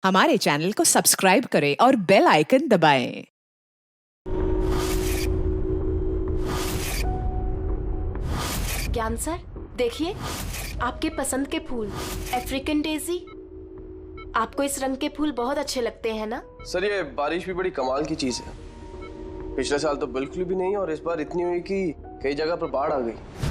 हमारे चैनल को सब्सक्राइब करें और बेल आइकन दबाएं। ज्ञान सर, देखिए आपके पसंद के फूल, अफ्रीकन डेजी। आपको इस रंग के फूल बहुत अच्छे लगते हैं ना? सर ये बारिश भी बड़ी कमाल की चीज है। पिछले साल तो बिल्कुल भी नहीं और इस बार इतनी हुई कि कई जगह पर बाढ़ आ गई।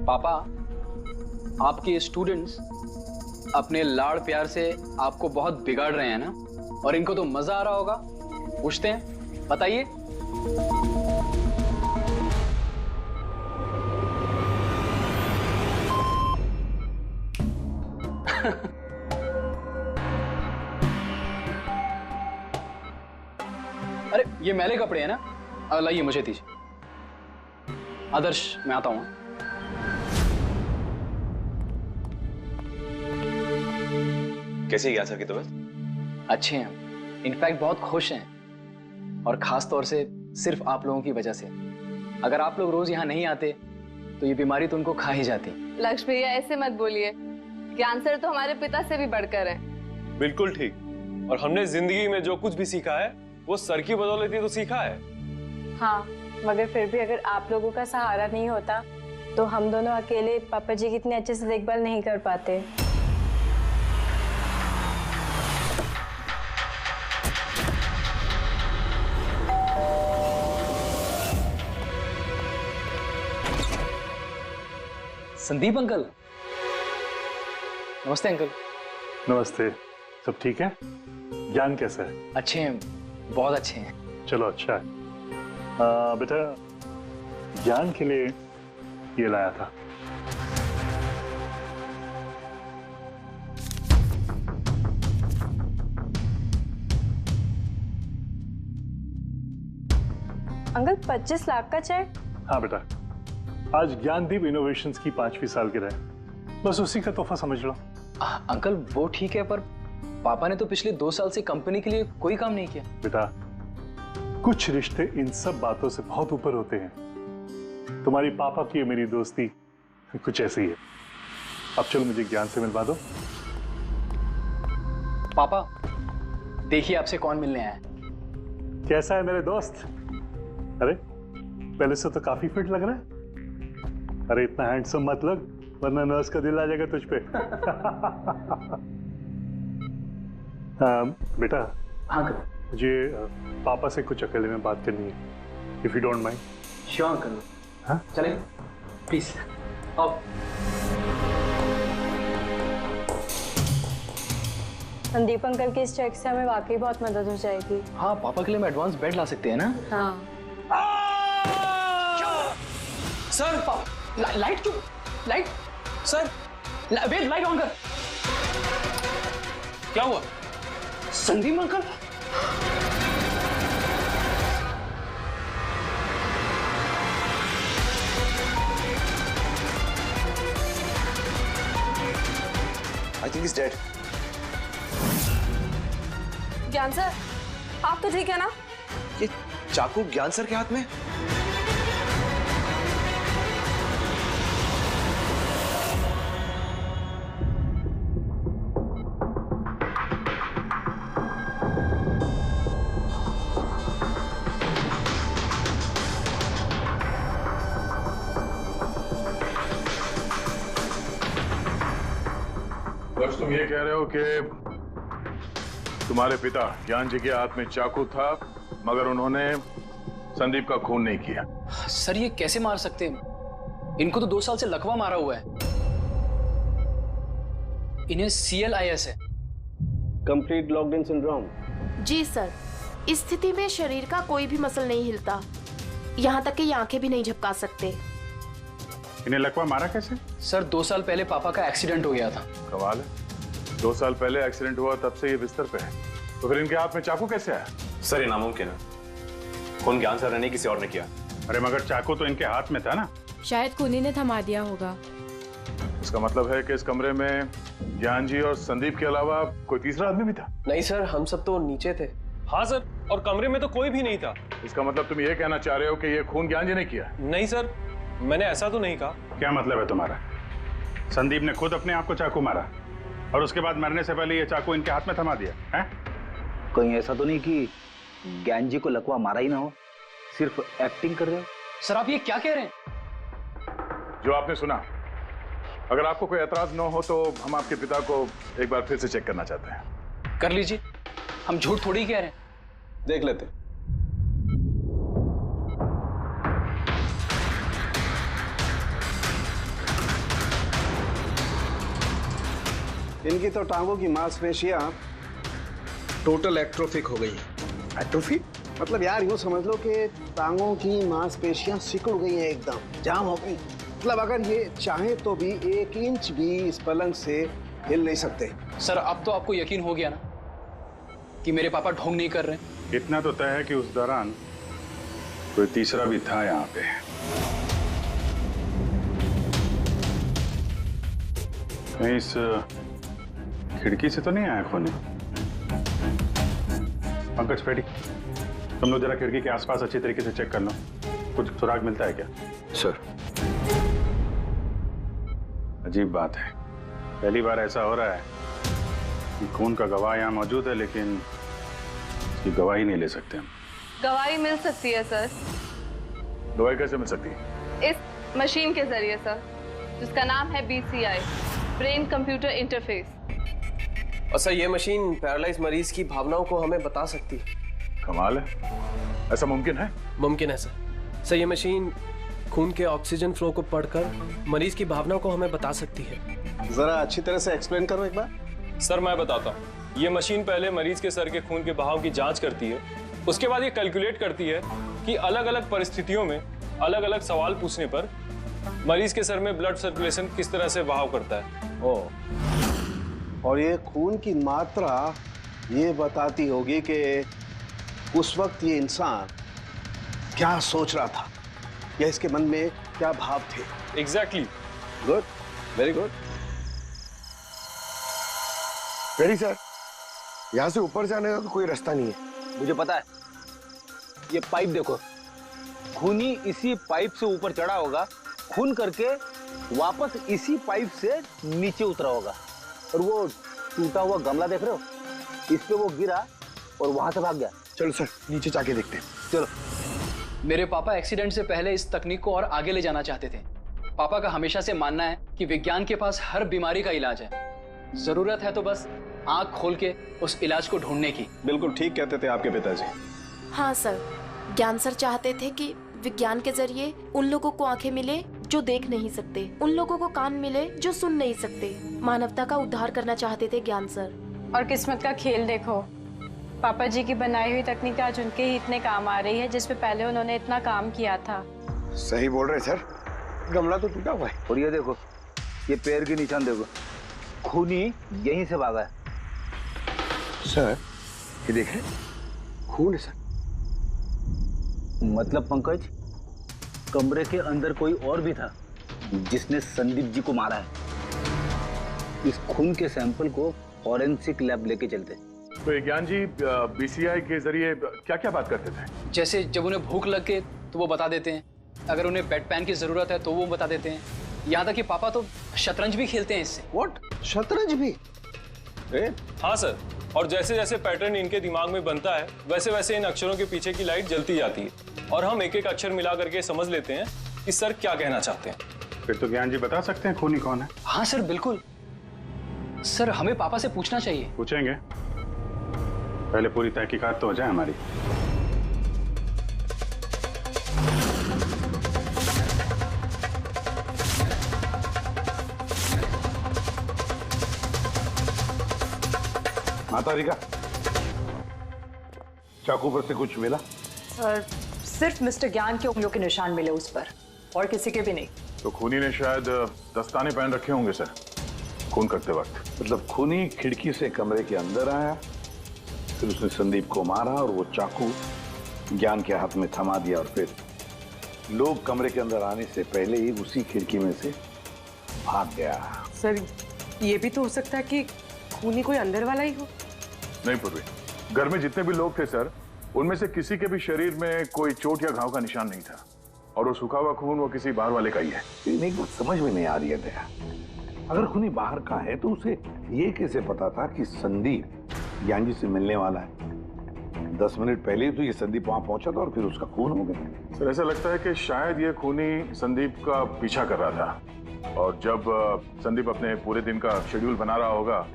पापा, आपके स्टूडेंट्स अपने लाड़ प्यार से आपको बहुत बिगाड़ रहे हैं ना, और इनको तो मजा आ रहा होगा। पूछते हैं, बताइए। अरे ये मैले कपड़े हैं ना, लाइए मुझे दीजिए। आदर्श, मैं आता हूं। कैसी है सर की तबीयत? अच्छे हैं, इनफैक्ट बहुत खुश हैं, और खास तौर से सिर्फ आप लोगों की वजह से। अगर आप लोग रोज यहाँ नहीं आते तो ये बीमारी तो उनको खा ही जाती। लक्ष्य भैया, ऐसे मत बोलिए। ज्ञान सर तो हमारे पिता से भी बढ़कर हैं। बिल्कुल ठीक। और हमने जिंदगी में जो कुछ भी सीखा है वो सर की बदौलत ही तो सीखा है। हाँ, मगर फिर भी अगर आप लोगों का सहारा नहीं होता तो हम दोनों अकेले पापा जी की इतने अच्छे से देखभाल नहीं कर पाते। संदीप अंकल। नमस्ते अंकल। नमस्ते। सब ठीक है? ज्ञान कैसा है? अच्छे हैं, बहुत अच्छे हैं। चलो अच्छा है। बेटा, ज्ञान के लिए ये लाया था। अंकल, 25 लाख का चेक? हाँ बेटा, आज ज्ञानदीप इनोवेशंस की 5वीं सालगिरह है, बस उसी का तोहफा समझ लो। अंकल वो ठीक है, पर पापा ने तो पिछले 2 साल से कंपनी के लिए कोई काम नहीं किया। बेटा, कुछ रिश्ते इन सब बातों से बहुत ऊपर होते हैं। तुम्हारी पापा की मेरी दोस्ती कुछ ऐसी है। अब चलो मुझे ज्ञान से मिलवा दो। पापा, देखिए आपसे कौन मिलने आया है। कैसा है मेरे दोस्त? अरे पहले से तो काफी फिट लग रहा है। अरे इतना हैंडसम मत लग, वरना नर्स का दिल आ जाएगा तुझ पे। बेटा। हाँ अंकल। मुझे पापा से कुछ अकेले में बात करनी है, if you don't mind. Sure uncle. हाँ चलें प्लीज। अब संदीप अंकल के इस चेक से हमें वाकई बहुत मदद हो जाएगी। हाँ, पापा के लिए हम एडवांस बेड ला सकते हैं ना। हाँ। सर, लाइट क्यों? Light sir, wait, light on कर। क्या हुआ? Sandeep uncle. I think is dead. Gyan sir, आप तो ठीक है ना? ये चाकू ज्ञान सर के हाथ में? बस तुम ये कह रहे हो कि तुम्हारे पिता ज्ञान जी के हाथ में चाकू था, मगर उन्होंने संदीप का खून नहीं किया। सर ये कैसे मार सकते हैं? इनको तो 2 साल से लकवा मारा हुआ है। इन्हें CLIS है, कंप्लीट लॉक्ड इन सिंड्रोम। जी सर, इस स्थिति में शरीर का कोई भी मसल नहीं हिलता, यहाँ तक कि ये आंखें भी नहीं झपका सकते। इन्हें लकवा मारा कैसे? सर 2 साल पहले पापा का एक्सीडेंट हो गया था। कमाल है, 2 साल पहले एक्सीडेंट हुआ तब से ये बिस्तर पे है, तो फिर इनके हाथ में चाकू कैसे आया? सर ये नामुमकिन है, खून ज्ञान सर ने किसी और ने किया। अरे मगर चाकू तो इनके हाथ में था ना। शायद खूनी ने थमा दिया होगा। इसका मतलब है कि इस कमरे में ज्ञान जी और संदीप के अलावा कोई तीसरा आदमी भी था? नहीं सर, हम सब तो नीचे थे। हाँ सर, और कमरे में तो कोई भी नहीं था। इसका मतलब तुम ये कहना चाह रहे हो कि ये खून ज्ञान जी ने किया? नहीं सर, मैंने ऐसा तो नहीं कहा। क्या मतलब है तुम्हारा? संदीप ने खुद अपने आप को चाकू मारा और उसके बाद मरने से पहले ये चाकू इनके हाथ में थमा दिया है? कहीं ऐसा तो नहीं कि ज्ञान जी को लकवा मारा ही ना हो, सिर्फ एक्टिंग कर रहे हो? सर आप ये क्या कह रहे हैं? जो आपने सुना, अगर आपको कोई एतराज न हो तो हम आपके पिता को एक बार फिर से चेक करना चाहते हैं। कर लीजिए, हम झूठ थोड़ी कह रहे हैं। देख लेते। इनकी तो टांगों की मांसपेशियां टोटल एट्रोफिक हो गई हैं। एट्रोफिक मतलब यार यूं समझ लो कि टांगों की मांसपेशियां सिकुड़ गई हैं, एकदम जाम हो गई। मतलब अगर ये चाहे तो भी 1 इंच भी इस पलंग से हिल नहीं सकते। सर अब तो आपको यकीन हो गया ना कि मेरे पापा ढोंग नहीं कर रहे? इतना तो तय है कि उस दौरान कोई तीसरा भी था यहाँ पे। कहीं इस खिड़की से तो नहीं आया खून? पंकज पेटी, तुम लोग जरा खिड़की के आसपास अच्छी तरीके से चेक कर लो, कुछ सुराग मिलता है क्या? सर अजीब बात है, पहली बार ऐसा हो रहा है कि खून का गवाह यहाँ मौजूद है लेकिन इसकी गवाही नहीं ले सकते हम। गवाही मिल सकती है सर। गवाही कैसे मिल सकती है? इस मशीन के जरिए सर, जिसका नाम है BCI, ब्रेन कंप्यूटर इंटरफेस। और सर ये मशीन पैरालाइज मरीज की भावनाओं को हमें बता सकती है। कमाल है, ऐसा मुमकिन है? मुमकिन है सर। सर ये मशीन खून के ऑक्सीजन फ्लो को पढ़कर मरीज की भावनाओं को हमें बता सकती है। जरा अच्छी तरह से एक्सप्लेन करो एक बार। सर मैं बताता हूँ। ये मशीन पहले मरीज के सर के खून के बहाव की जांच करती है, उसके बाद ये कैलकुलेट करती है कि अलग अलग परिस्थितियों में अलग अलग सवाल पूछने पर मरीज के सर में ब्लड सर्कुलेशन किस तरह से बहाव करता है। और ये खून की मात्रा ये बताती होगी कि उस वक्त ये इंसान क्या सोच रहा था या इसके मन में क्या भाव थे। Exactly. Good, very good. Very sir, यहाँ से ऊपर जाने का कोई रास्ता नहीं है। मुझे पता है, ये पाइप देखो, खूनी इसी पाइप से ऊपर चढ़ा होगा, खून करके वापस इसी पाइप से नीचे उतरा होगा। और वो टूटा हुआ गमला देख रहे हो, इस पे वो गिरा और वहां से भाग गया। चलो सर नीचे जाके देखते हैं। चलो। मेरे पापा एक्सीडेंट से पहले इस तकनीक को और आगे ले जाना चाहते थे। पापा का हमेशा से मानना है कि विज्ञान के पास हर बीमारी का इलाज है, जरूरत है तो बस आंख खोल के उस इलाज को ढूंढने की। बिल्कुल ठीक कहते थे आपके पिताजी। हाँ सर, ज्ञान सर चाहते थे कि विज्ञान के जरिए उन लोगों को आंखें मिले जो देख नहीं सकते, उन लोगों को कान मिले जो सुन नहीं सकते। मानवता का उद्धार करना चाहते थे ज्ञान सर। और किस्मत का खेल देखो, पापा जी की बनाई हुई तकनीक आज उनके ही इतने काम आ रही है जिसपे पहले उन्होंने इतना काम किया था। सही बोल रहे सर, गमला तो टूटा हुआ है। और ये देखो, ये पैर के निशान देखो, खूनी यहीं से भागा है। सर ये देखें, खून है सर। मतलब पंकज, कमरे के अंदर कोई और भी था जिसने संदीप जी को मारा है। इस खून के सैंपल को फॉरेंसिक लैब लेके चलते। तो ये ज्ञान जी BCI के जरिए क्या क्या बात करते थे? जैसे जब उन्हें भूख लग के तो वो बता देते हैं, अगर उन्हें बेड पैन की जरूरत है तो वो बता देते हैं। यहाँ तक कि पापा तो शतरंज भी खेलते हैं इससे। व्हाट? शतरंज भी? हाँ सर, और जैसे जैसे पैटर्न इनके दिमाग में बनता है वैसे वैसे इन अक्षरों के पीछे की लाइट जलती जाती है और हम एक एक अक्षर मिला करके समझ लेते हैं कि सर क्या कहना चाहते हैं। फिर तो ज्ञान जी बता सकते हैं खूनी कौन है? हाँ सर बिल्कुल। सर हमें पापा से पूछना चाहिए। पूछेंगे, पहले पूरी तहकीकात तो हो जाए हमारी। माता रिका, चाकू पर से कुछ मिला? सर सिर्फ मिस्टर ज्ञान के उंगलियों के निशान मिले उस पर, और किसी के भी नहीं। तो खूनी ने शायद दस्ताने पहन रखे होंगे सर खून करते वक्त। मतलब खूनी खिड़की से कमरे के अंदर आया, फिर उसने संदीप को मारा और वो चाकू ज्ञान के हाथ में थमा दिया और फिर लोग कमरे के अंदर आने से पहले ही उसी खिड़की में से भाग गया। सर ये भी तो हो सकता है कि खूनी कोई अंदर वाला ही हो। नहीं पूर्वी, घर में जितने भी लोग थे सर, उनमें से किसी के भी शरीर में कोई चोट या घाव का निशान नहीं था, और वो सूखा हुआ खून वो किसी बाहर वाले का ही है। एक बात समझ में नहीं आ रही है दया, अगर खूनी बाहर का है तो उसे ये कैसे पता था कि संदीप ज्ञान जी से मिलने वाला है? 10 मिनट पहले ही तो ये संदीप वहां पहुंचा था और फिर उसका खून हो गया। सर ऐसा लगता है कि शायद ये खूनी संदीप का पीछा कर रहा था, और जब संदीप अपने पूरे दिन का शेड्यूल बना रहा होगा,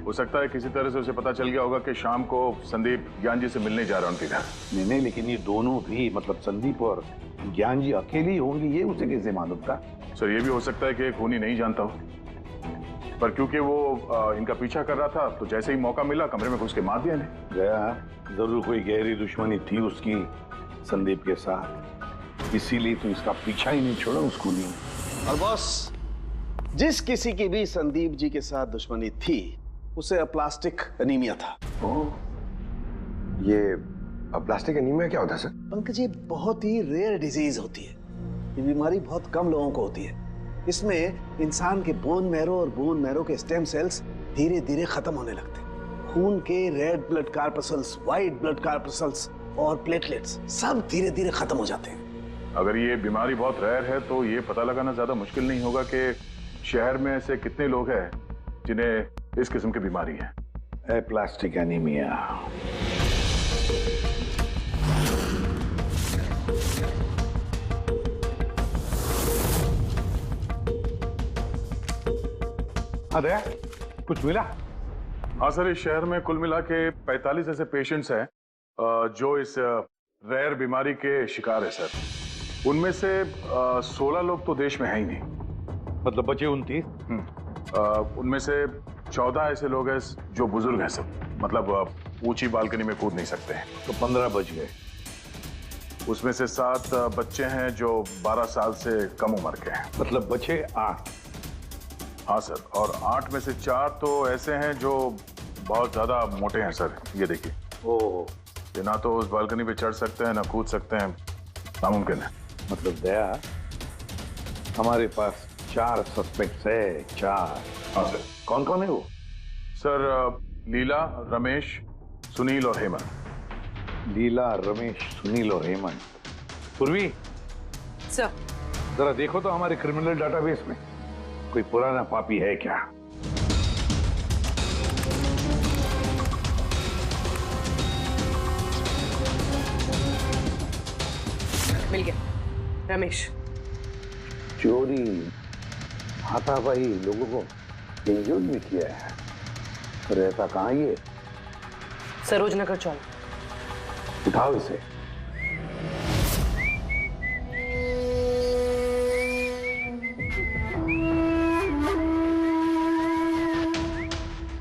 हो सकता है किसी तरह से उसे पता चल गया होगा कि शाम को संदीप ज्ञान जी से मिलने जा रहा है उनके घर। नहीं, लेकिन ये दोनों भी, मतलब संदीप और ज्ञान जी अकेले ही होंगे, ये उसे कैसे मालूम था? सर ये भी हो सकता है कि खूनी नहीं जानता हो, पर क्योंकि वो इनका पीछा कर रहा था तो जैसे ही मौका मिला कमरे में घुस के मार दिया इन्हें। गया, जरूर कोई गहरी दुश्मनी थी उसकी संदीप के साथ, इसीलिए तो इसका पीछा ही नहीं छोड़ा उस खूनी ने। और बॉस, जिस किसी की भी संदीप जी के साथ दुश्मनी थी उसे अप्लास्टिक एनीमिया था। ये अप्लास्टिक एनीमिया क्या होता है सर? पंकज, ये बहुत ही रेयर डिजीज होती है। ये बीमारी बहुत कम लोगों को होती है। इसमें इंसान के बोन मैरो और बोन मैरो के स्टेम सेल्स धीरे धीरे खत्म होने लगते हैं। खून के red blood corpuscles, white blood corpuscles और प्लेटलेट्स सब धीरे धीरे खत्म हो जाते हैं। अगर ये बीमारी बहुत रेयर है तो ये पता लगाना ज्यादा मुश्किल नहीं होगा कि शहर में ऐसे कितने लोग हैं जिन्हें इस किस्म की बीमारी है। Aplastic anaemia. अरे कुछ मिला? हाँ सर, इस शहर में कुल मिला के 45 ऐसे पेशेंट्स हैं जो इस रेयर बीमारी के शिकार है सर। उनमें से 16 लोग तो देश में है ही नहीं। मतलब बचे 29? उनमें से 14 ऐसे लोग हैं जो बुजुर्ग हैं सब, मतलब ऊंची बालकनी में कूद नहीं सकते हैं। तो 15 बच गए। उसमें से 7 बच्चे हैं जो 12 साल से कम उम्र के हैं। मतलब बचे 8? हाँ सर, और 8 में से 4 तो ऐसे हैं जो बहुत ज्यादा मोटे हैं सर। ये देखिए, ओह, ये ना तो उस बालकनी पे चढ़ सकते हैं ना कूद सकते हैं, नामुमकिन है। मतलब दया, हमारे पास 4 सस्पेक्ट्स है। 4? हाँ सर। कौन कौन है वो? सर लीला, रमेश, सुनील और हेमंत। लीला, रमेश, सुनील और हेमंत। पूर्वी सर, जरा देखो तो हमारे क्रिमिनल डाटाबेस में कोई पुराना पापी है क्या? मिल गया, रमेश। चोरी, हाथापाई, लोगों को इंजर्ड भी किया है। पर रहता कहाँ ये? सरोजनगर चौक। उठाओ इसे।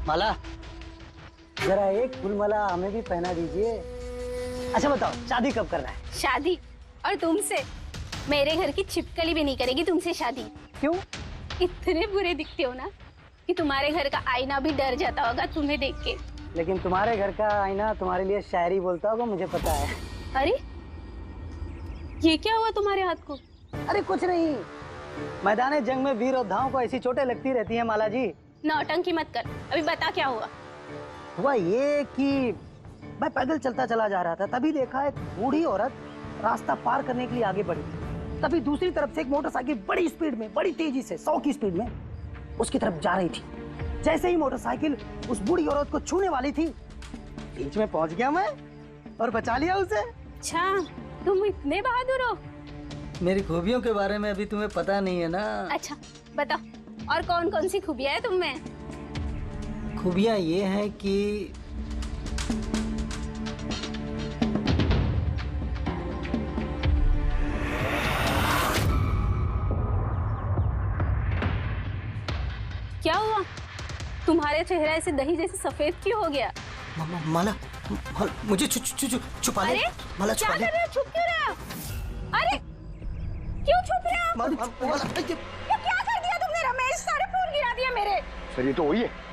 माला, जरा एक फूलमाला हमें भी पहना दीजिए। अच्छा बताओ, शादी कब करना है? शादी? और तुमसे? मेरे घर की छिपकली भी नहीं करेगी तुमसे शादी। क्यों? इतने बुरे दिखते हो ना कि तुम्हारे घर का आईना भी डर जाता होगा तुम्हें देख के। लेकिन तुम्हारे घर का आईना तुम्हारे लिए शायरी बोलता होगा, मुझे पता है। अरे ये क्या हुआ तुम्हारे हाथ को? अरे कुछ नहीं, मैदान जंग में वीर योद्धाओं को ऐसी चोटें लगती रहती हैं माला जी। नौटंकी मत कर, अभी बता क्या हुआ। हुआ ये कि मैं पैदल चलता चला जा रहा था, तभी देखा एक बूढ़ी औरत रास्ता पार करने के लिए आगे बढ़ी। तभी दूसरी तरफ से एक मोटरसाइकिल बड़ी स्पीड में, बड़ी तेजी से 100 की स्पीड में उसकी तरफ जा रही थी। जैसे ही मोटरसाइकिल उस बूढ़ी औरत को छूने वाली थी, बीच में पहुंच गया मैं और बचा लिया उसे। अच्छा, तुम इतने बहादुर हो। मेरी खूबियों के बारे में अभी तुम्हें पता नहीं है ना। अच्छा बताओ, और कौन कौन सी खूबियां है तुम में? खूबियां ये हैं कि क्या हुआ? तुम्हारे चेहरा ऐसे दही जैसे सफेद क्यों हो गया? माला, मुझे छुपा ले। अरे माला क्या छुपा ले। कर रहे हो? छुप क्यों रहे हो? अरे क्यों छुप रहे हो? ये क्या कर दिया तुमने रमेश? सारे फूल गिरा दिया मेरे। सर ये तो वही है।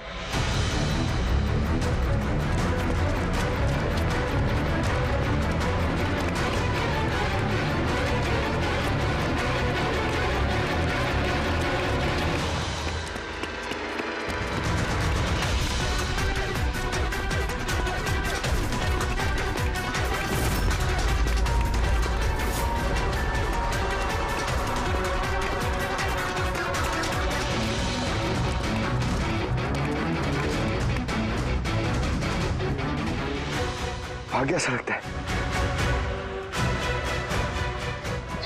भाग गया सा लगता है।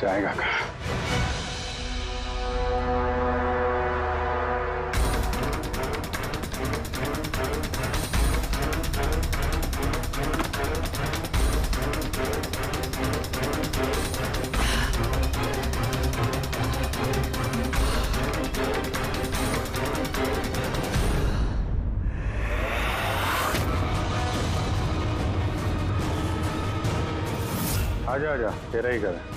जाएगा कहाँ? आजा आजा, तेरा ही घर है।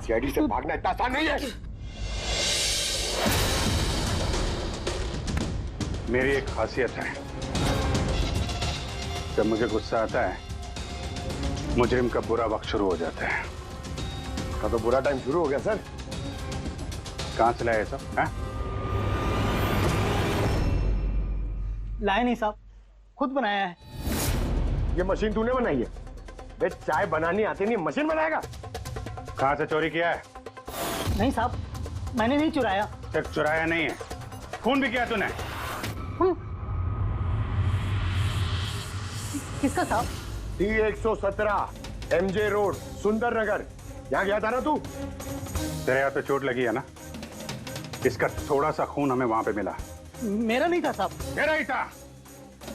सीआईडी से भागना इतना आसान नहीं है। मेरी एक खासियत है, जब मुझे गुस्सा आता है मुजरिम का बुरा वक्त शुरू हो जाता है। का तो बुरा टाइम शुरू हो गया सर। कहाँ से लाया सब? हैं? लाए नहीं साहब, खुद बनाया है। ये मशीन तूने बनाई है? बे चाय बनानी आती नहीं, मशीन बनाएगा? कहाँ से चोरी किया है? नहीं साहब, मैंने नहीं चुराया। सिर्फ चुराया नहीं है, खून भी किया तूने। किसका साहब? T117 MJ रोड, सुंदर नगर। यहाँ गया था ना तू? तेरे यहाँ तो चोट लगी है ना, इसका थोड़ा सा खून हमें वहां पे मिला। मेरा नहीं था साहब। मेरा ही था।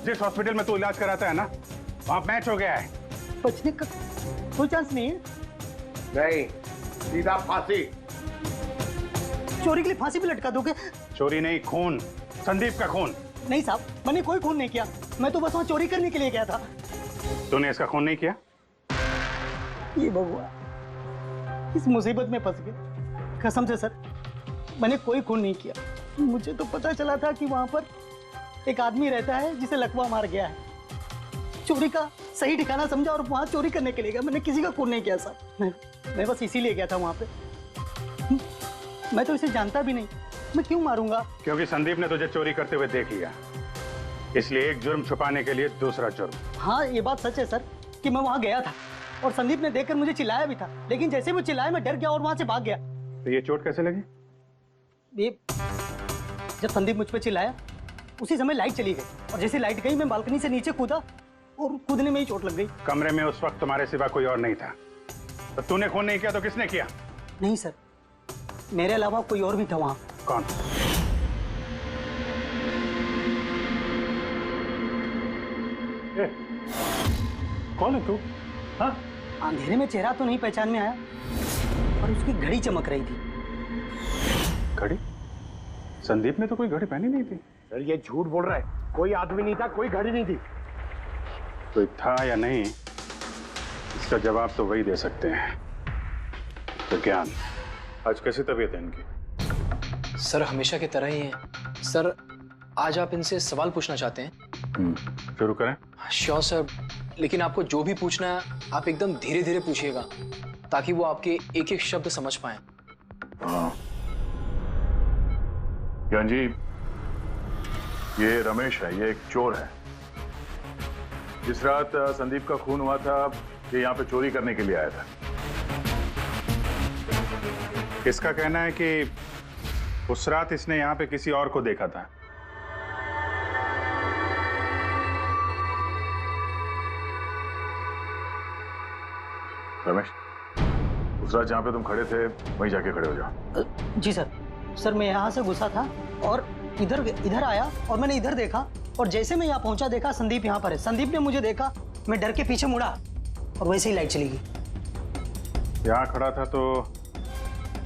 जिस हॉस्पिटल में तू इलाज कराता है ना, वहां मैच हो गया है। बचने का कोई चांस नहीं है? नहीं, सीधा फांसी। चोरी के लिए फांसी भी लटका दोगे? चोरी नहीं, खून, संदीप का खून। नहीं साहब, मैंने कोई खून नहीं किया, मैं तो बस वहां चोरी करने के लिए गया था। तूने इसका खून नहीं किया? ये भगवान, इस मुसीबत में फंस गए। कसम से सर, मैंने कोई खून नहीं किया। मुझे तो पता चला था कि वहां पर एक आदमी रहता है जिसे लकवा मार गया है। चोरी का सही ठिकाना समझा और वहां चोरी करने के लिए गया। मैंने किसी का खून नहीं किया सर। मैं बस इसीलिए गया था वहां पे। मैं तो इसे जानता भी नहीं, मैं क्यों मारूंगा? क्योंकि संदीप ने तुझे चोरी करते हुए देख लिया, इसलिए एक जुर्म छुपाने के लिए दूसरा जुर्म। हाँ, ये बात सच है सर कि मैं वहां गया था और संदीप ने देखकर मुझे चिल्लाया भी था, लेकिन जैसे वो चिल्लाया मैं डर गया और वहां से भाग गया। तो ये चोट कैसे लगी? ये जब संदीप मुझ पे चिल्लाया उसी समय लाइट चली गई और जैसे लाइट गई मैं बालकनी से नीचे कूदा और कूदने में ही चोट लग गई। कमरे में उस वक्त तुम्हारे सिवा कोई और नहीं था, तो तूने खून नहीं किया तो किसने किया? नहीं सर, मेरे अलावा कोई और भी था वहां। कौन? कौन है तू? हाँ? अंधेरे में चेहरा तो नहीं पहचान में आया, पर उसकी घड़ी चमक रही थी। घड़ी? संदीप ने तो कोई घड़ी पहनी नहीं थी। सर ये झूठ बोल रहा है, कोई आदमी नहीं था, कोई घड़ी नहीं थी। कोई था या नहीं, इसका जवाब तो वही दे सकते हैं। तो ज्ञान, आज कैसी तबीयत है इनकी? सर हमेशा की तरह ही है। सर आज आप इनसे सवाल पूछना चाहते हैं? शुरू करें? श्योर सर, लेकिन आपको जो भी पूछना है आप एकदम धीरे धीरे पूछिएगा ताकि वो आपके एक एक शब्द समझ पाए। हाँ। ज्ञान जी, ये रमेश है, ये एक चोर है। जिस रात संदीप का खून हुआ था, ये यहाँ पे चोरी करने के लिए आया था। इसका कहना है कि उस रात इसने यहाँ पे किसी और को देखा था। रमेश, उस रात जहाँ पे तुम खड़े थे वहीं जाके खड़े हो जाओ। जी सर। सर मैं यहाँ से घुसा था और इधर आया और मैंने इधर देखा और जैसे मैं यहाँ पहुंचा देखा संदीप यहाँ पर है। संदीप ने मुझे देखा, मैं डर के पीछे मुड़ा और वैसे ही लाइट चली गई। यहाँ खड़ा था तो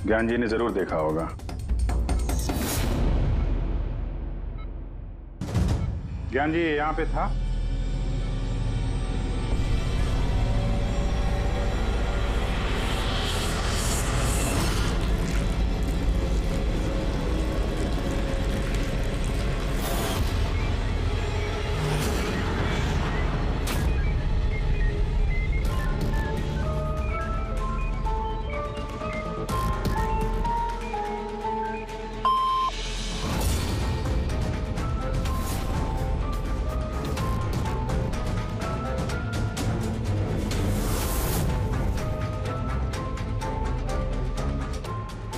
ज्ञान जी ने जरूर देखा होगा। ज्ञान जी यहाँ पे था?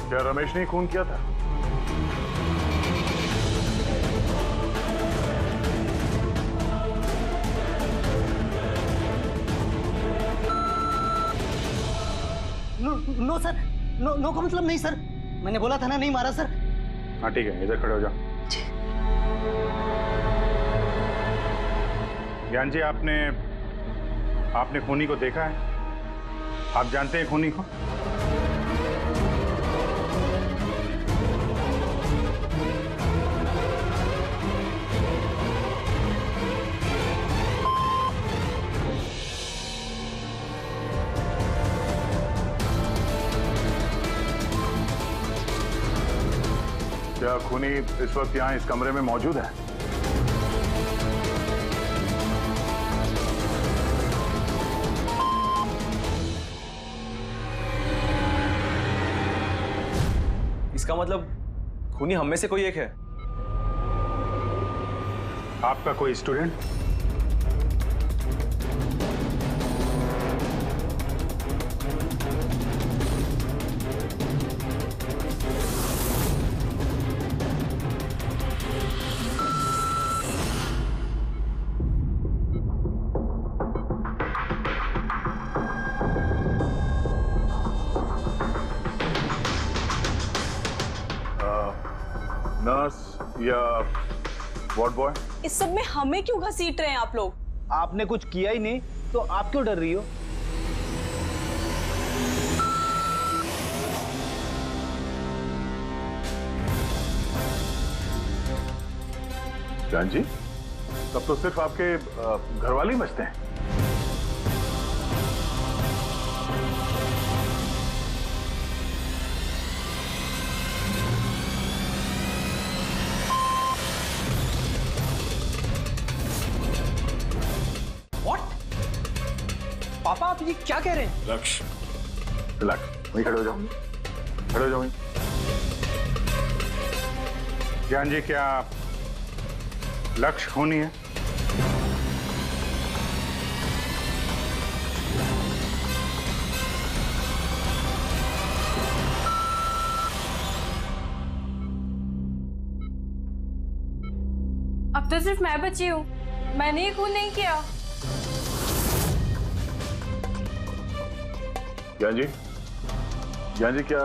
क्या रमेश ने खून किया था? नो सर, नो का मतलब नहीं सर, मैंने बोला था ना नहीं मारा सर। हाँ ठीक है, इधर खड़े हो जाओ। ज्ञान जी, आपने खूनी को देखा है? आप जानते हैं खूनी को? क्या खूनी इस वक्त यहाँ इस कमरे में मौजूद है? इसका मतलब खूनी हम में से कोई एक है। आपका कोई स्टूडेंट? नर्स या वार्ड बॉय? इस सब में हमें क्यों घसीट रहे हैं आप लोग? आपने कुछ किया ही नहीं तो आप क्यों डर रही हो? जान जी, तब तो सिर्फ आपके घर वाले ही बचते हैं। पापा आप ये क्या कह रहे हैं? लक्ष्य, रिलैक्स, वहीं खड़े हो जाओ, खड़े हो जाओ वहीं। ज्ञान जी, क्या लक्ष्य खूनी है? अब तो सिर्फ मैं बची हूँ, मैंने ही खून नहीं किया। ज्ञान जी क्या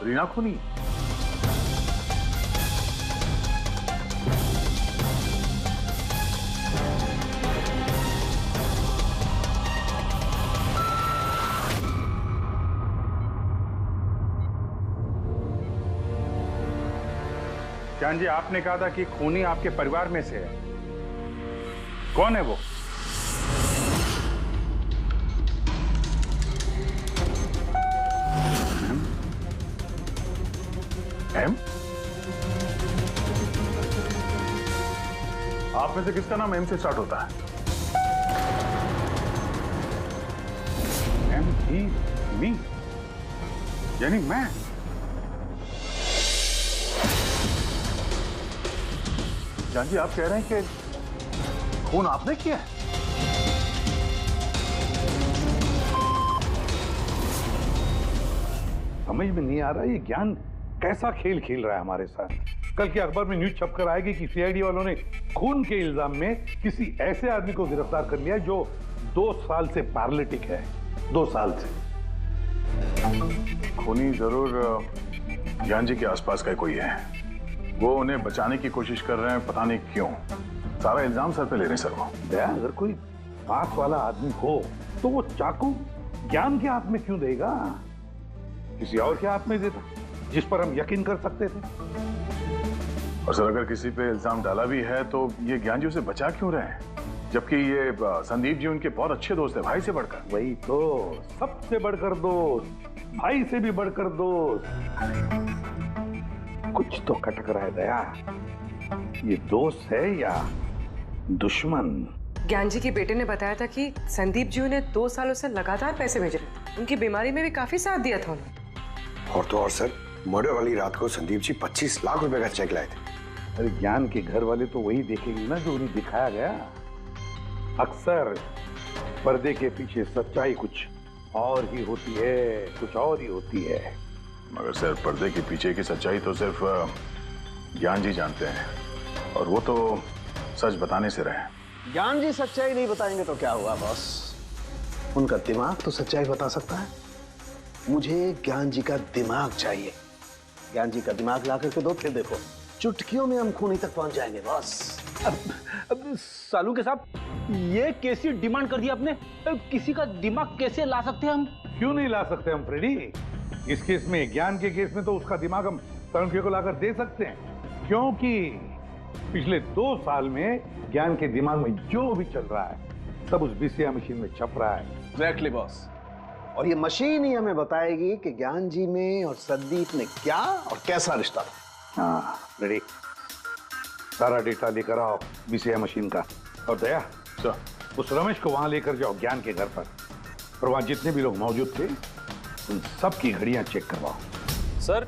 रीना खूनी? ज्ञान जी, आपने कहा था कि खूनी आपके परिवार में से है, कौन है वो? एम? आप में से किसका नाम एम से स्टार्ट होता है? एम ही मी, यानी मैं? जान जी, आप कह रहे हैं कि खून आपने किया है? समझ में नहीं आ रहा ये ज्ञान कैसा खेल खेल रहा है हमारे साथ। कल के अखबार में न्यूज छपकर आएगी कि सीआईडी वालों ने खून के इल्जाम में किसी ऐसे आदमी को गिरफ्तार कर लिया जो 2 साल से पैरालिटिक है। 2 साल से। खूनी जरूर ज्ञान जी के आसपास का कोई है। वो उन्हें बचाने की कोशिश कर रहे हैं, पता नहीं क्यों। सारा इल्जाम सर पे ले रहे हैं सर वो। दया, अगर कोई पास वाला आदमी हो तो वो चाकू ज्ञान के हाथ में क्यों देगा? किसी और के हाथ में देता जिस पर हम यकीन कर सकते थे। और सर, अगर किसी पे इल्जाम डाला भी है तो ये ज्ञान जी उसे बचा क्यों रहे हैं, जबकि ये संदीप जी उनके बहुत अच्छे दोस्त है, भाई से बढ़कर। वही तो, सबसे बढ़कर दोस्त, भाई से भी बढ़कर दोस्त। कुछ तो खटक रहा है दया, ये दोस्त है या दुश्मन? ज्ञान जी के बेटे ने बताया था कि संदीप जी उन्हें 2 सालों से लगातार पैसे भेज रहे थे। उनकी बीमारी में भी काफी साथ दिया था उन्होंने। और तो और सर, मर्डर वाली रात को संदीप जी 25 लाख रुपए का चेक लाए थे। अरे ज्ञान के घर वाले तो वही देखेंगे ना जो उन्हें दिखाया गया। अक्सर पर्दे के पीछे सच्चाई कुछ और ही होती है, कुछ और ही होती है। मगर सर, पर्दे के पीछे की सच्चाई तो सिर्फ ज्ञान जी जानते हैं, और वो तो सच बताने से रहे। ज्ञान जी सच्चाई नहीं बताएंगे तो क्या हुआ बॉस? उनका दिमाग तो सच्चाई बता सकता है। मुझे ज्ञान जी का दिमाग चाहिए। ज्ञान जी का दिमाग ला करके दो, फिर देखो चुटकियों में हम खूनी तक पहुंच जाएंगे बॉस। अब सालू के साहब, ये कैसी डिमांड कर दी आपने? किसी का दिमाग कैसे ला सकते हैं हम? क्यों नहीं ला सकते हम फ्रेडी? इस केस में, ज्ञान के केस में तो उसका दिमाग हम तरुण को लाकर दे सकते हैं, क्योंकि पिछले 2 साल में ज्ञान के दिमाग में जो भी चल रहा है सब उस बीसीआई मशीन में छप रहा है। Exactly boss. और ये मशीन ही हमें बताएगी कि ज्ञान जी में और संदीप में क्या और कैसा रिश्ता था। हाँ रेडी, सारा डेटा लेकर आओ बीसीआई मशीन का। और दया सर, उस रमेश को वहां लेकर जाओ ज्ञान के घर पर, और वहां जितने भी लोग मौजूद थे उन सबकी घड़ियां चेक करवाओ। सर,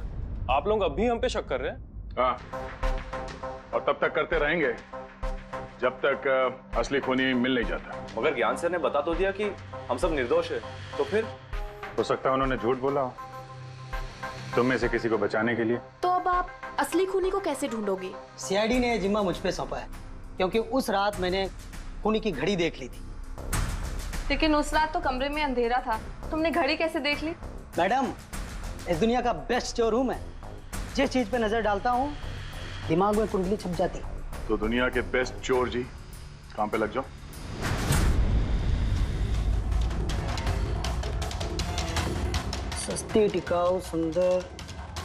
आप लोग अभी हम पे शक कर रहे हैं? हाँ, और तब तक करते रहेंगे जब तक असली खूनी मिल नहीं जाता। मगर ज्ञान सर ने बता तो दिया कि हम सब निर्दोष है, तो फिर? हो सकता है उन्होंने झूठ बोला हो तुम में से किसी को बचाने के लिए। तो अब आप असली खूनी को कैसे ढूंढोगे? सीआईडी ने जिम्मा मुझ पे सौंपा है, क्योंकि उस रात मैंने खूनी की घड़ी देख ली थी। लेकिन उस रात तो कमरे में अंधेरा था, तुमने घड़ी कैसे देख ली? मैडम, इस दुनिया का बेस्ट चोर हूं मैं। जिस चीज पे नजर डालता हूं दिमाग में कुंडली छप जाती है। तो दुनिया के बेस्ट चोर जी, काम पे लग जाओ। सस्ती, टिकाऊ, सुंदर,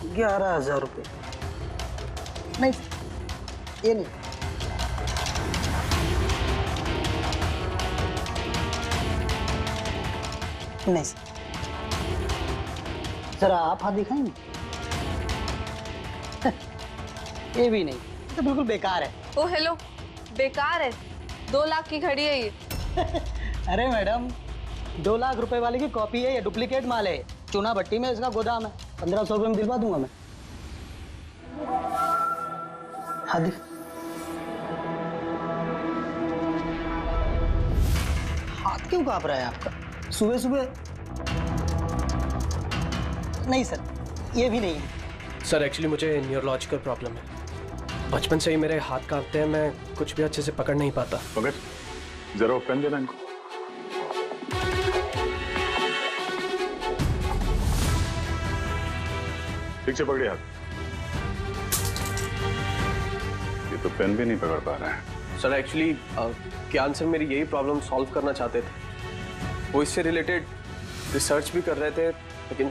11,000 रुपए। नहीं, ये नहीं। नहीं सर, जरा आप हाथ दिखाएंगे? ये भी नहीं, ये तो बिल्कुल बेकार है। ओ हेलो, बेकार है? 2 लाख की घड़ी है ये। अरे मैडम, 2 लाख रुपए वाली की कॉपी है, ये डुप्लीकेट माल है। चूना भट्टी में इसका गोदाम है, 1500 रुपए में दिलवा दूंगा मैं। हाथ दिख। हाथ क्यों कांप रहा है आपका सुबह सुबह? नहीं सर, ये भी नहीं है। सर एक्चुअली मुझे न्यूरोलॉजिकल प्रॉब्लम है, बचपन से ही मेरे हाथ कांपते हैं, मैं कुछ भी अच्छे से पकड़ नहीं पाता। मगर जरा पेन देना इनको। ठीक से पकड़िए हाथ। ये तो पेन भी नहीं पकड़ पा रहा है। सर एक्चुअली ज्ञान सर मेरी यही प्रॉब्लम सॉल्व करना चाहते थे। वो इससे रिलेटेड रिसर्च भी कर रहे थे, लेकिन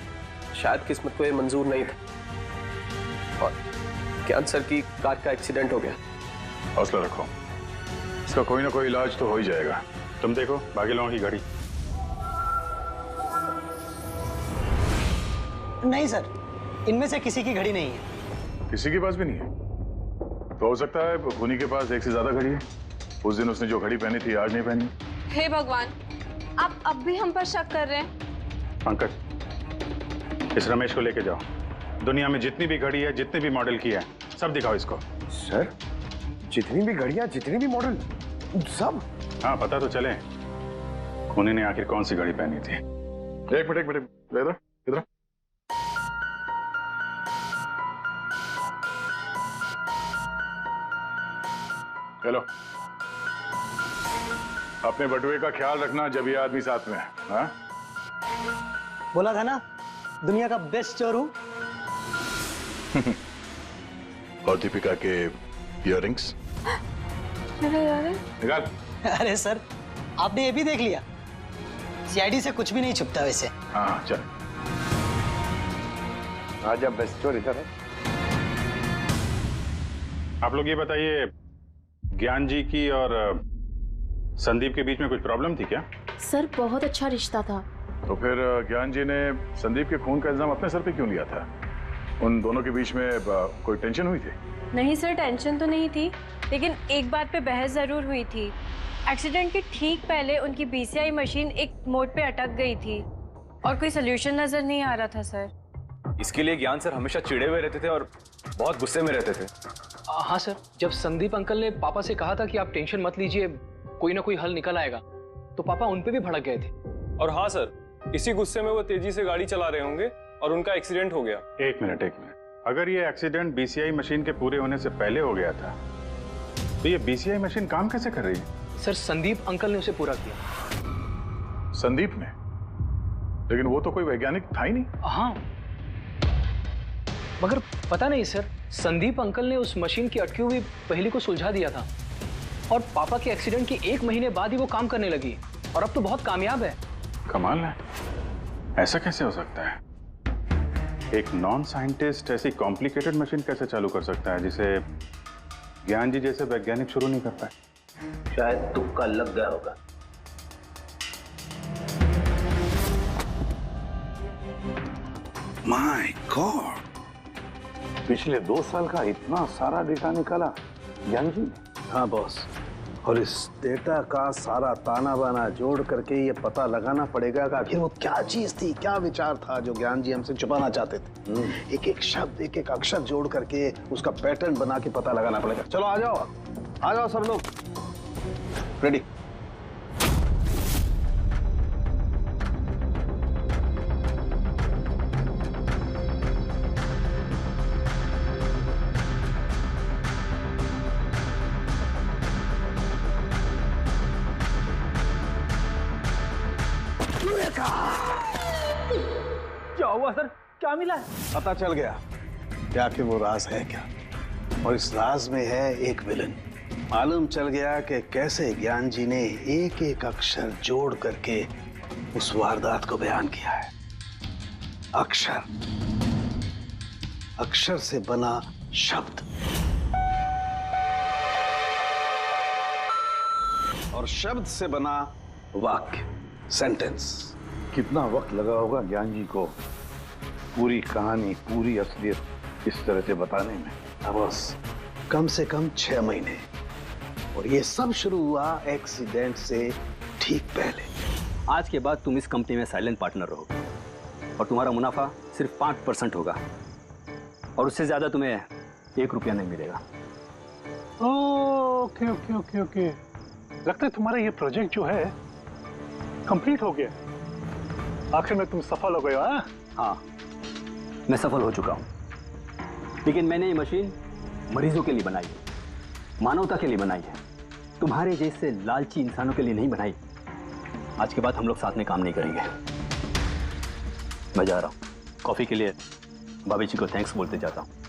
शायद किस्मत को ये मंजूर नहीं था और ज्ञान सर की कार का एक्सीडेंट हो गया। हौसला रखो, इसका कोई ना कोई इलाज तो हो ही जाएगा। तुम देखो बाकी लोगों की घड़ी। नहीं सर, इनमें से किसी की घड़ी नहीं है। किसी के पास भी नहीं है? तो हो सकता है खूनी के पास एक से ज्यादा घड़ी है। उस दिन उसने जो घड़ी पहनी थी आज नहीं पहनी। हे भगवान, आप अब भी हम पर शक कर रहे हैं? पंकज, इस रमेश को लेके जाओ। दुनिया में जितनी भी घड़ी है, जितने भी मॉडल की है, सब दिखाओ इसको। सर, जितनी भी घड़ियां, जितने भी मॉडल, सब? हाँ, पता तो चले खूनी ने आखिर कौन सी घड़ी पहनी थी। एक मिनट इधर इधर। हेलो, अपने बटुए का ख्याल रखना जब ये आदमी साथ में है। हाँ? बोला था ना, दुनिया का बेस्ट चोर हूं। और दीपिका के इयररिंग्स निकाल। अरे सर, आपने ये भी देख लिया? सीआईडी से कुछ भी नहीं छुपता वैसे। हाँ चल। आजा, बेस्ट चोर इधर है। आप लोग ये बताइए, ज्ञान जी की और संदीप के बीच में कुछ प्रॉब्लम थी क्या? सर बहुत अच्छा रिश्ता था। तो फिर ज्ञान जी ने संदीप के खून का इल्जाम अपने सर पे क्यों लिया था? उन दोनों के बीच में कोई टेंशन हुई थी? नहीं सर, टेंशन तो नहीं थी, लेकिन एक बात पे बहस जरूर हुई थी। एक्सीडेंट के ठीक पहले उनकी बीसीआई मशीन एक मोड़ पे अटक गई थी और कोई सोल्यूशन नजर नहीं आ रहा था सर। इसके लिए ज्ञान सर हमेशा चिढ़े हुए रहते थे और बहुत गुस्से में रहते थे। हाँ सर, जब संदीप अंकल ने पापा से कहा था कि आप टेंशन मत लीजिए, कोई ना कोई हल निकल आएगा, तो पापा उन पे भी भड़क गए थे। और हाँ सर, इसी गुस्से में वो तेजी से गाड़ी चला रहे होंगे और उनका एक्सीडेंट हो गया। एक मिनट। अगर ये एक्सीडेंट बीसीआई मशीन के पूरे होने से पहले हो गया था, तो ये बीसीआई मशीन काम कैसे कर रही है? सर, संदीप अंकल ने उसे पूरा किया। संदीप ने? लेकिन वो तो कोई वैज्ञानिक था ही नहीं। हाँ, मगर पता नहीं सर, संदीप अंकल ने उस मशीन की अटकी हुई पहेली को सुलझा दिया था और पापा के एक्सीडेंट के 1 महीने बाद ही वो काम करने लगी और अब तो बहुत कामयाब है। कमाल है, ऐसा कैसे हो सकता है? एक नॉन साइंटिस्ट ऐसी कॉम्प्लिकेटेड मशीन कैसे चालू कर सकता है जिसे ज्ञान जी जैसे वैज्ञानिक शुरू नहीं कर पाए? शायद तुक्का लग गया होगा। माय गॉड, पिछले 2 साल का इतना सारा डेटा निकाला ज्ञान जी ने। हाँ बॉस, और इस डेटा का सारा ताना बाना जोड़ करके ये पता लगाना पड़ेगा कि आखिर वो क्या चीज थी, क्या विचार था जो ज्ञान जी हमसे छुपाना चाहते थे। एक एक शब्द, एक एक अक्षर जोड़ करके उसका पैटर्न बना के पता लगाना पड़ेगा। चलो आ जाओ सब लोग, रेडी। क्या हुआ सर, क्या मिला? पता चल गया कि आखिर वो राज है क्या, और इस राज में है एक विलन। मालूम चल गया कि कैसे ज्ञान जी ने एक एक अक्षर जोड़ करके उस वारदात को बयान किया है। अक्षर, अक्षर से बना शब्द, और शब्द से बना वाक्य, सेंटेंस। कितना वक्त लगा होगा ज्ञान जी को पूरी कहानी, पूरी असलियत इस तरह से बताने में? बस कम से कम 6 महीने, और ये सब शुरू हुआ एक्सीडेंट से ठीक पहले। आज के बाद तुम इस कंपनी में साइलेंट पार्टनर रहोगे और तुम्हारा मुनाफा सिर्फ 5% होगा और उससे ज्यादा तुम्हें 1 रुपया नहीं मिलेगा। ओके ओके ओके ओके, लगता है तुम्हारा ये प्रोजेक्ट जो है कंप्लीट हो गया। आखिर में तुम सफल हो गए हो। हाँ, मैं सफल हो चुका हूँ, लेकिन मैंने ये मशीन मरीजों के लिए बनाई है, मानवता के लिए बनाई है, तुम्हारे जैसे लालची इंसानों के लिए नहीं बनाई। आज के बाद हम लोग साथ में काम नहीं करेंगे। मैं जा रहा हूँ, कॉफी के लिए भाभी जी को थैंक्स बोलते जाता हूँ।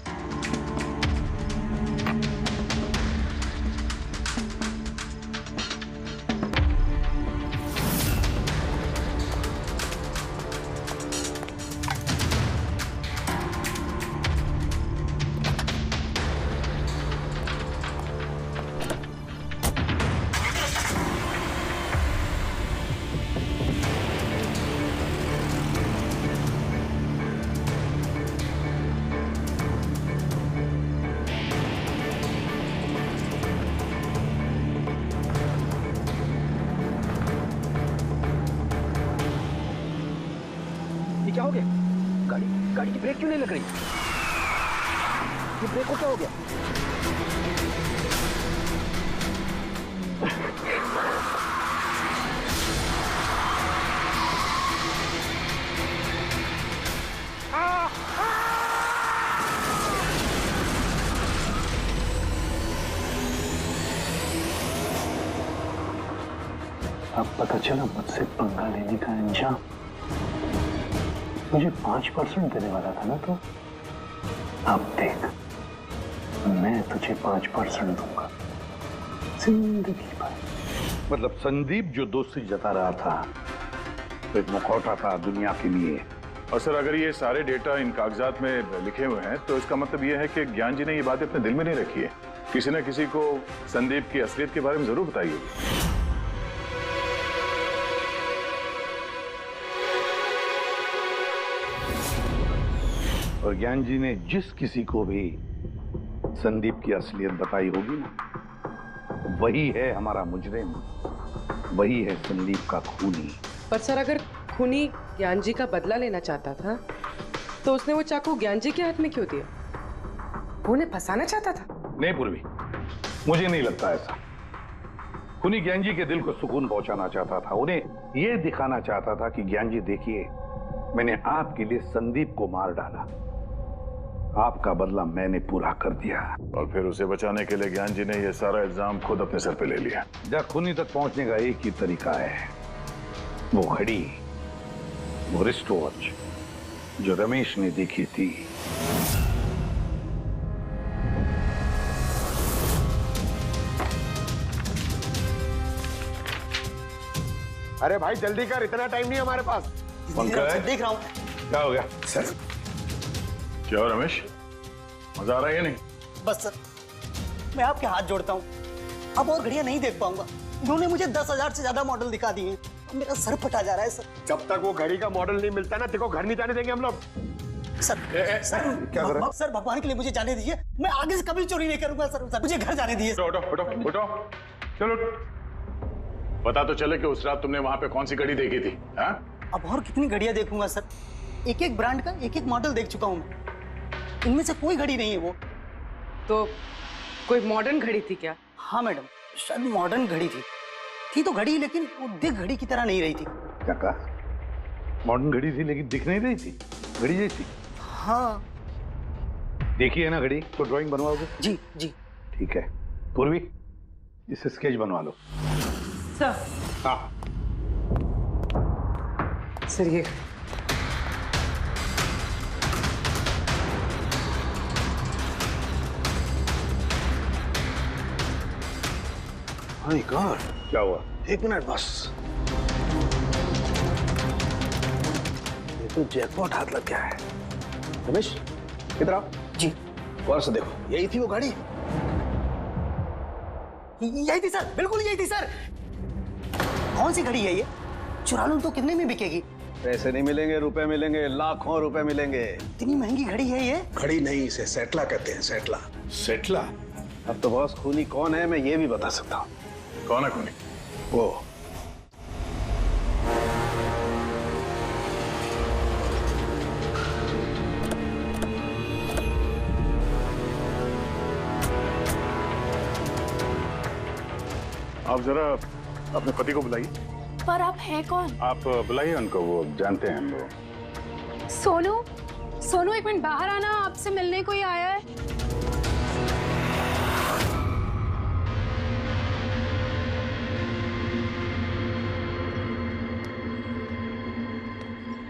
क्या हो गया? गाड़ी की ब्रेक क्यों नहीं लग रही? ये ब्रेक को क्या हो गया? अब पता चला मुझसे पंगा लेने का अंजाम। मुझे 5% देने वाला था ना तो, अब देख मैं तुझे 5% दूंगा जिंदगी भर। मतलब संदीप जो दोस्ती जता रहा था तो एक मुखौटा था दुनिया के लिए। और सर अगर ये सारे डेटा इन कागजात में लिखे हुए हैं तो इसका मतलब ये है कि ज्ञान जी ने ये बात अपने दिल में नहीं रखी है। किसी न किसी को संदीप की असलियत के बारे में जरूर बताई होगी। और ज्ञान जी ने जिस किसी को भी संदीप की असलियत बताई होगी ना, वही है हमारा मुजरिम, वही है संदीप का खूनी। पर सर अगर खूनी ज्ञान जी का बदला लेना चाहता था तो उसने वो चाकू ज्ञान जी के हाथ में क्यों दिया? वो उन्हें फंसाना चाहता था? नहीं पूर्वी, मुझे नहीं लगता ऐसा। खूनी ज्ञान जी के दिल को सुकून पहुंचाना चाहता था, उन्हें यह दिखाना चाहता था कि ज्ञान जी देखिए, मैंने आपके लिए संदीप को मार डाला, आपका बदला मैंने पूरा कर दिया। और फिर उसे बचाने के लिए ज्ञान जी ने यह सारा इल्जाम खुद अपने सर पे ले लिया। जब खूनी तक पहुंचने का एक ही तरीका है, वो घड़ी वो रिस्ट वॉच जो रमेश ने देखी थी। अरे भाई जल्दी कर, इतना टाइम नहीं है हमारे पास। पंकज देख रहा हूँ क्या हो गया सर? क्या हो रमेश, मजा आ रहा है या नहीं? बस सर, मैं आपके हाथ जोड़ता हूँ, अब और घड़ियां नहीं देख पाऊंगा। इन्होंने मुझे 10,000 से ज्यादा मॉडल दिखा दिए, मेरा सर फटा जा रहा है सर। जब तक वो घड़ी का मॉडल नहीं मिलता ना, देखो घर नहीं जाने देंगे हम लोग। सर क्या कर रहा है? सर भगवान के लिए मुझे जाने दीजिए, मैं आगे से कभी चोरी नहीं करूंगा सर, मुझे घर जाने दीजिए। उठो उठो उठो, चलो पता तो चले कि उस रात तुमने वहां पे कौन सी घड़ी देखी थी। हाँ? अब और कितनी घड़ियां देखूंगा सर, एक एक ब्रांड का एक एक मॉडल देख चुका हूँ मैं, इनमें से कोई घड़ी नहीं है वो। तो कोई मॉडर्न घड़ी थी क्या? हाँ मैडम, शायद मॉडर्न घड़ी थी तो घड़ी, लेकिन वो दिख घड़ी की तरह नहीं रही थी। क्या कहा? मॉडर्न घड़ी थी लेकिन दिख नहीं रही थी, घड़ी जैसी। हाँ देखी है ना घड़ी, तो ड्राइंग बनवाओगे? जी जी ठीक है। पूर्वी, इसे स्केच बनवा लो। सर। हाँ सर ये माय गॉड, क्या हुआ? एक मिनट बस, ये तो जैकपॉट हाथ लग गया है। रमेश किधर आओ जी। गौर से देखो, यही थी वो गाड़ी। यही थी सर, बिल्कुल यही थी सर। कौन सी घड़ी है ये? चुरा लूं तो कितने में बिकेगी? पैसे नहीं मिलेंगे, रुपए मिलेंगे, लाखों रुपए मिलेंगे। इतनी महंगी घड़ी है ये? घड़ी नहीं, इसे सेटला कहते हैं, सेटला। सेटला? अब तो बॉस खूनी कौन है मैं ये भी बता सकता हूँ। कौन है खूनी? वो आप जरा अपने पति को बुलाइए। पर आप हैं कौन? आप बुलाइए उनको, वो जानते हैं हम लोग। सोनू, सोनू एक मिनट बाहर आना, आपसे मिलने कोई आया है।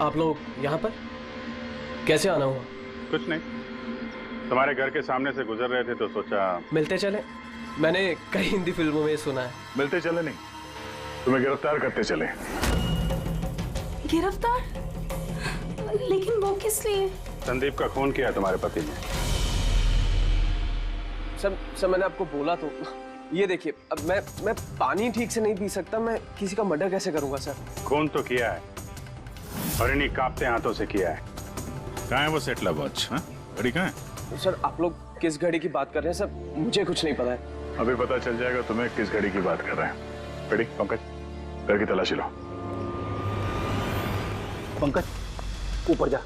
आप लोग यहाँ पर कैसे आना हुआ? कुछ नहीं, तुम्हारे घर के सामने से गुजर रहे थे तो सोचा मिलते चले। मैंने कई हिंदी फिल्मों में सुना है। मिलते चले नहीं, तुम्हें गिरफ्तार करते चले। गिरफ्तार? लेकिन वो किस लिए? संदीप का खून किया तुम्हारे पति ने। सर मैंने आपको बोला तो, ये देखिए, अब मैं पानी ठीक से नहीं पी सकता, मैं किसी का मर्डर कैसे करूंगा सर? खून तो किया है और इन्हीं कांपते हाथों से किया है। कहाँ है वो सेटला वॉच? घड़ी कहाँ है? सर आप लोग किस घड़ी की बात कर रहे हैं सर? मुझे कुछ नहीं पता है। अभी पता चल जाएगा तुम्हें किस घड़ी की बात कर रहे हैं। रेडी पंकज, घर की तलाशी लो। पंकज ऊपर जा,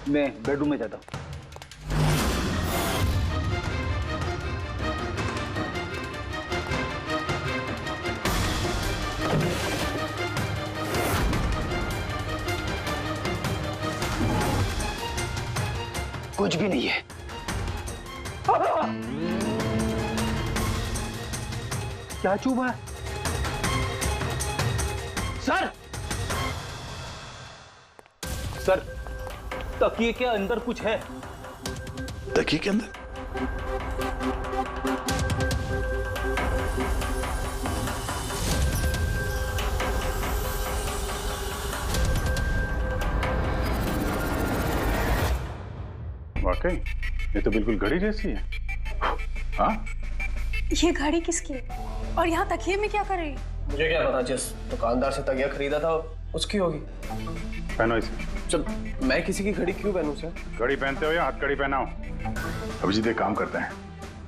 मैं बेडरूम में जाता हूँ। कुछ भी नहीं है। क्या चुभा है? सर, सर तकिए के अंदर कुछ है। तकिए के अंदर? वाकई ये तो बिल्कुल घड़ी जैसी है। हाँ, ये घड़ी किसकी है? और यहाँ तकिए में क्या कर रही है? मुझे क्या पता, जिस दुकानदार से तकिया खरीदा था उसकी होगी। पहनो इसे। सर मैं किसी की घड़ी क्यों पहनूं सर? घड़ी पहनते हो या हथकड़ी पहनाओ? अभिजीत एक काम करते हैं,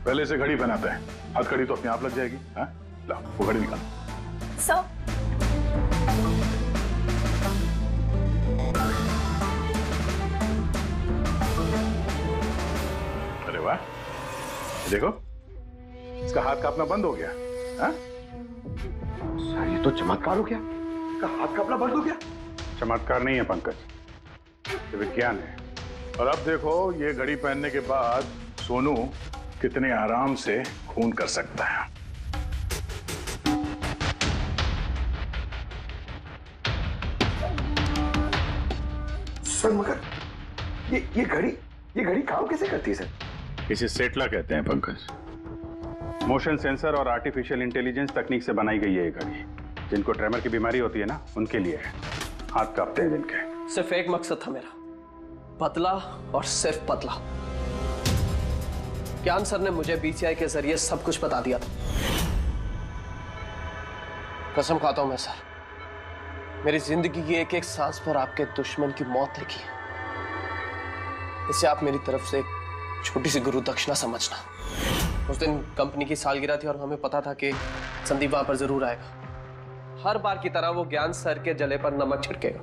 पहले से घड़ी पहनाते हैं, हथकड़ी तो अपने आप लग जाएगी। हाँ, ला वो घड़ी निकाल। सर अरे वाह, देखो इसका हाथ कांपना बंद हो गया। हाँ? सर ये तो चमत्कार हो गया, इसका हाथ कांपना बंद हो गया। चमत्कार नहीं है पंकज, ये विज्ञान है। और अब देखो ये घड़ी पहनने के बाद सोनू कितने आराम से खून कर सकता है। सर मगर ये घड़ी काम कैसे करती है सर? इसे सेटला कहते हैं पंकज। मोशन सेंसर और आर्टिफिशियल इंटेलिजेंस तकनीक से बनाई गई है ये घड़ी। जिनको ट्रेमर की बीमारी होती है ना, उनके लिए है। हाथ कांपते हैं जिनके। सिर्फ एक मकसद था मेरा, पतला और सिर्फ पतला। ज्ञान सर ने मुझे बीसीआई के जरिए सब कुछ बता दिया था। कसम खाता हूं मैं सर, मेरी जिंदगी की एक एक सांस पर आपके दुश्मन की मौत लिखी है। इसे आप मेरी तरफ से एक छोटी सी गुरु दक्षिणा समझना। उस दिन कंपनी की सालगिरह थी और हमें पता था कि संदीप वहां पर जरूर आएगा। हर बार की तरह वो ज्ञान सर के जले पर नमक छिड़केगा।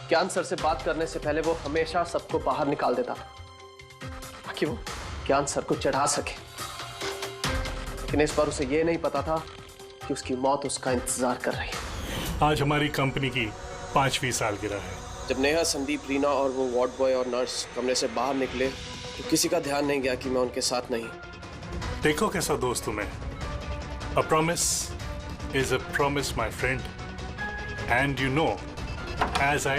ज्ञान सर से बात करने से पहले वो हमेशा सबको बाहर निकाल देता था ताकि वो ज्ञान सर को चढ़ा सके। लेकिन इस बार उसे ये नहीं पता था कि उसकी मौत उसका इंतजार कर रही है। आज हमारी कंपनी की 5वीं सालगिरह है। जब नेहा, संदीप, रीना और वो वार्ड बॉय और नर्स कमरे से बाहर निकले तो किसी का ध्यान नहीं गया कि मैं उनके साथ नहीं। देखो कैसा दोस्त हूं मैं। A promise is a promise, my friend. And you know, as I...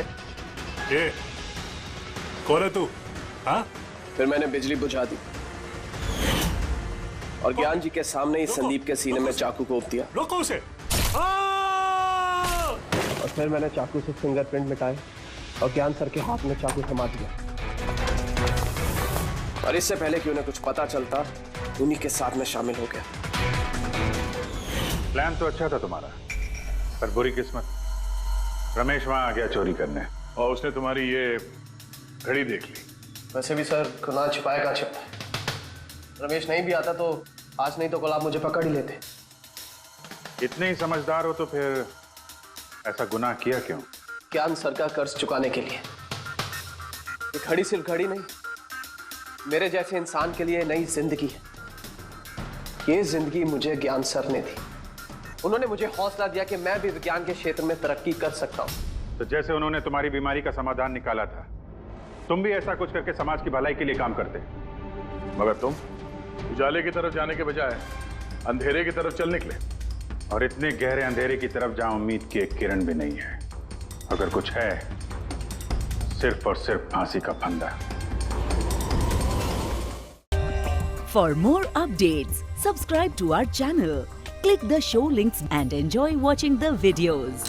कौन है तू? हाँ? फिर मैंने बिजली बुझा दी और ज्ञान जी के सामने ही संदीप के सीने में चाकू को उप दिया। रोको उसे! और फिर मैंने चाकू से फिंगरप्रिंट मिटाए और ज्ञान सर के हाथ में चाकू थमा दिया। और इससे पहले कि उन्हें कुछ पता चलता, उन्हीं के साथ में शामिल हो गया। प्लान तो अच्छा था तुम्हारा, पर बुरी किस्मत, रमेश वहां आ गया चोरी करने और उसने तुम्हारी ये घड़ी देख ली। वैसे भी सर, गुनाह छिपाए का छिपता है। रमेश नहीं भी आता तो आज नहीं तो कल आप मुझे पकड़ ही लेते। इतने ही समझदार हो तो फिर ऐसा गुनाह किया क्यों? ज्ञान सर का कर्ज चुकाने के लिए। ये घड़ी सिर्फ घड़ी नहीं, मेरे जैसे इंसान के लिए नई जिंदगी है। ये जिंदगी मुझे ज्ञान सर ने दी। उन्होंने मुझे हौसला दिया कि मैं भी विज्ञान के क्षेत्र में तरक्की कर सकता हूं। तो जैसे उन्होंने तुम्हारी बीमारी का समाधान निकाला था, तुम भी ऐसा कुछ करके समाज की भलाई के लिए काम करते। मगर तुम उजाले की तरफ जाने के बजाय अंधेरे की तरफ चल निकले, और इतने गहरे अंधेरे की तरफ जहां उम्मीद की एक किरण भी नहीं है। अगर कुछ है, सिर्फ और सिर्फ फांसी का फंदा। For more updates, subscribe to our channel, click the show links and enjoy watching the videos.